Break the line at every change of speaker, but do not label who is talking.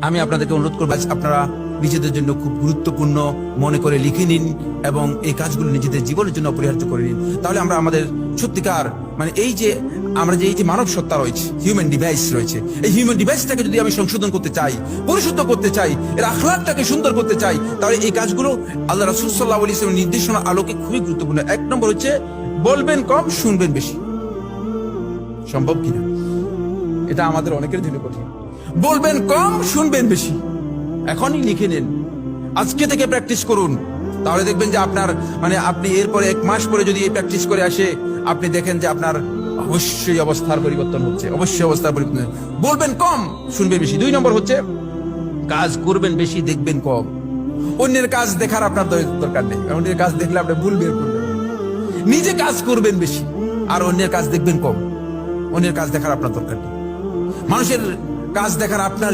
আমি আপনাদেরকে অনুরোধ করবো আপনারা নিজেদের জন্য খুব গুরুত্বপূর্ণ মনে করে লিখে নিন এবং এই কাজগুলো নিজেদের জীবনের জন্য অপরিহার্য করে নিন। তাহলে আমরা আমাদের সত্যিকার মানে এই যে মানব সত্তা রয়েছে, হিউম্যান ডিভাইস রয়েছে, এই হিউম্যান ডিভাইসটাকে যদি আমি সংশোধন করতে চাই, পরিশুদ্ধ করতে চাই, এর আখলাকটাকে সুন্দর করতে চাই, তাহলে এই কাজগুলো আল্লাহ রাসূল সাল্লাল্লাহু আলাইহি ওয়াসাল্লামের নির্দেশনার আলোকে খুবই গুরুত্বপূর্ণ। 1 নম্বর হচ্ছে বলবেন কম, শুনবেন বেশি। সম্ভব কিনা? এটা আমাদের অনেকের জন্য কঠিন। বলবেন কম, শুনবেন বেশি। এখনই লিখে নেন, আজকে থেকে প্র্যাকটিস করুন। তাহলে দেখবেন যে আপনার আপনি এরপরে 1 মাস পরে যদি এই প্র্যাকটিস করে আসে, আপনি দেখেন যে আপনার অবশ্যই অবস্থার পরিবর্তন হচ্ছে, অবশ্যই অবস্থার পরিবর্তন হচ্ছে। বলবেন কম, শুনবেন বেশি। 2 নম্বর হচ্ছে কাজ করবেন বেশি, দেখবেন কম। অন্যের কাজ দেখার আপনার দরকার নেই, অন্যের কাজ দেখলে আপনি ভুল বের করবেন। নিজে কাজ করবেন বেশি আর অন্যের কাজ দেখবেন কম। অন্যের কাজ দেখার আপনার দরকার নেই, মানুষের কাজ দেখার আপনার